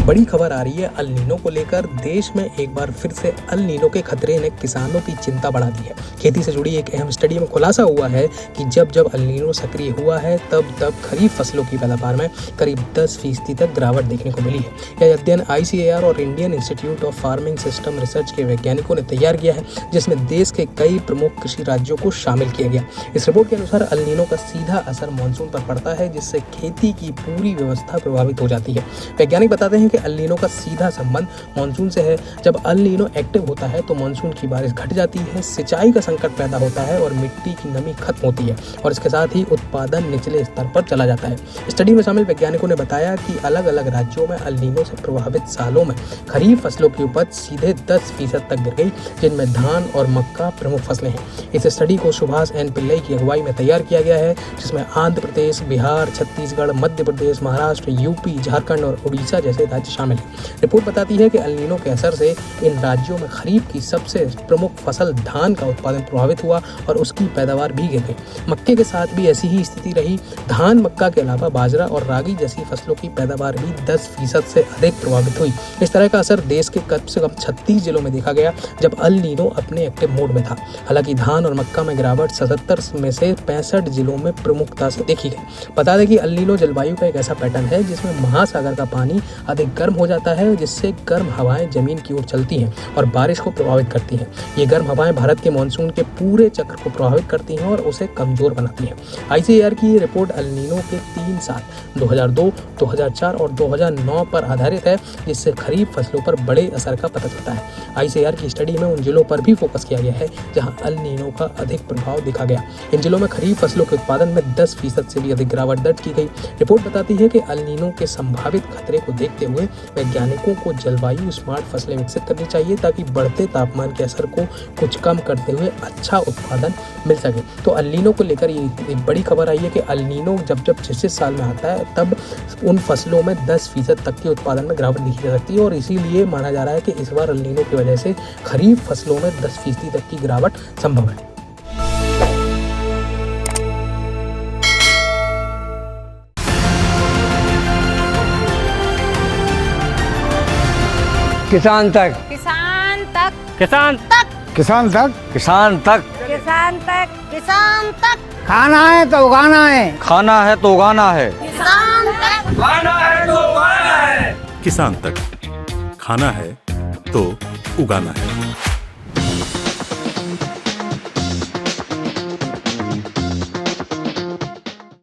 बड़ी खबर आ रही है अल नीनो को लेकर। देश में एक बार फिर से अल नीनो के खतरे ने किसानों की चिंता बढ़ा दी है। खेती से जुड़ी एक अहम स्टडी में खुलासा हुआ है कि जब अल नीनो सक्रिय हुआ है तब खरीफ फसलों की पैदावार में करीब 10% तक गिरावट देखने को मिली है। यह अध्ययन ICAR और Indian institute of farming system research के वैज्ञानिकों ने तैयार किया है, जिसमें देश के कई प्रमुख कृषि राज्यों को शामिल किया गया। इस रिपोर्ट के अनुसार अल नीनो का सीधा असर मानसून पर पड़ता है, जिससे खेती की पूरी व्यवस्था प्रभावित हो जाती है। वैज्ञानिक बताते हैं कि अल नीनो का सीधा संबंध मानसून से है। जब अल नीनो एक्टिव होता है तो मानसून की बारिश घट जाती है, सिंचाई का संकट पैदा होता है और मिट्टी की नमी खत्म होती है और इसके साथ ही उत्पादन निचले स्तर पर चला जाता है। स्टडी में शामिल वैज्ञानिकों ने बताया कि अलग अलग राज्यों में अल नीनो से प्रभावित सालों में खरीफ फसलों की उपज सीधे 10% तक गिर गई, जिनमें धान और मक्का प्रमुख फसलें हैं। इस स्टडी को सुभाष एन पिल्लई की अगुवाई में तैयार किया गया है, जिसमें आंध्र प्रदेश, बिहार, छत्तीसगढ़, मध्य प्रदेश, महाराष्ट्र, यूपी, झारखंड और उड़ीसा जैसे राज्य शामिल हैं। रिपोर्ट बताती है कि अल नीनो के असर से इन राज्यों में खरीफ की सबसे प्रमुख फसल धान का उत्पादन प्रभावित हुआ और उसकी पैदावार भी गिर गई। मक्के के साथ भी ऐसी ही स्थिति रही। धान, मक्का के अलावा बाजरा और रागी जैसी फसलों की पैदावार भी 10% से अधिक प्रभावित हुई। इस तरह का असर देश के कम से कम 36 जिलों में देखा गया जब अल नीनो अपने एक्टिव मोड में था। हालांकि धान और मक्का में गिरावट 77 में से 65 जिलों में प्रमुखता से देखी गई। बता दें कि अल नीनो जलवायु का एक ऐसा पैटर्न है जिसमें महासागर का पानी अधिक गर्म हो जाता है, जिससे गर्म हवाएं जमीन की ओर चलती हैं और बारिश को प्रभावित करती हैं। ये गर्म हवाएं भारत के मानसून के पूरे चक्र को प्रभावित करती हैं और उसे कमजोर बनाती हैं। ICAR की ये रिपोर्ट अल नीनो के 3 साल 2002, 2004 और 2009 पर आधारित है, जिससे खरीफ फसलों पर बड़े असर का पता चलता है। ICAR की स्टडी में उन जिलों पर भी फोकस किया गया है जहां अल नीनो का अधिक प्रभाव देखा गया। इन जिलों में खरीफ फसलों के उत्पादन में 10% से भी अधिक गिरावट दर्ज की गई। रिपोर्ट बताती है कि अल नीनो के संभावित खतरे को देखते हुए वैज्ञानिकों को जलवायु स्मार्ट फसलें विकसित करनी चाहिए ताकि बढ़ते तापमान के असर को कुछ कम करते हुए अच्छा उत्पादन मिल सके। तो अल नीनो को लेकर ये एक बड़ी खबर आई है कि अल नीनो जब जिस साल में आता है तब उन फसलों में 10% तक के उत्पादन में गिरावट देखी जा सकती है और इसीलिए माना जा रहा है कि इस बार अल नीनो की वजह से खरीफ फसलों में 10% तक की गिरावट संभव है। किसान तक, किसान तक, किसान तक, किसान तक, किसान तक, किसान तक, किसान तक, खाना है तो उगाना है, खाना है तो उगाना है, किसान तक, खाना है तो उगाना है। किसान तक, खाना है तो उगाना है।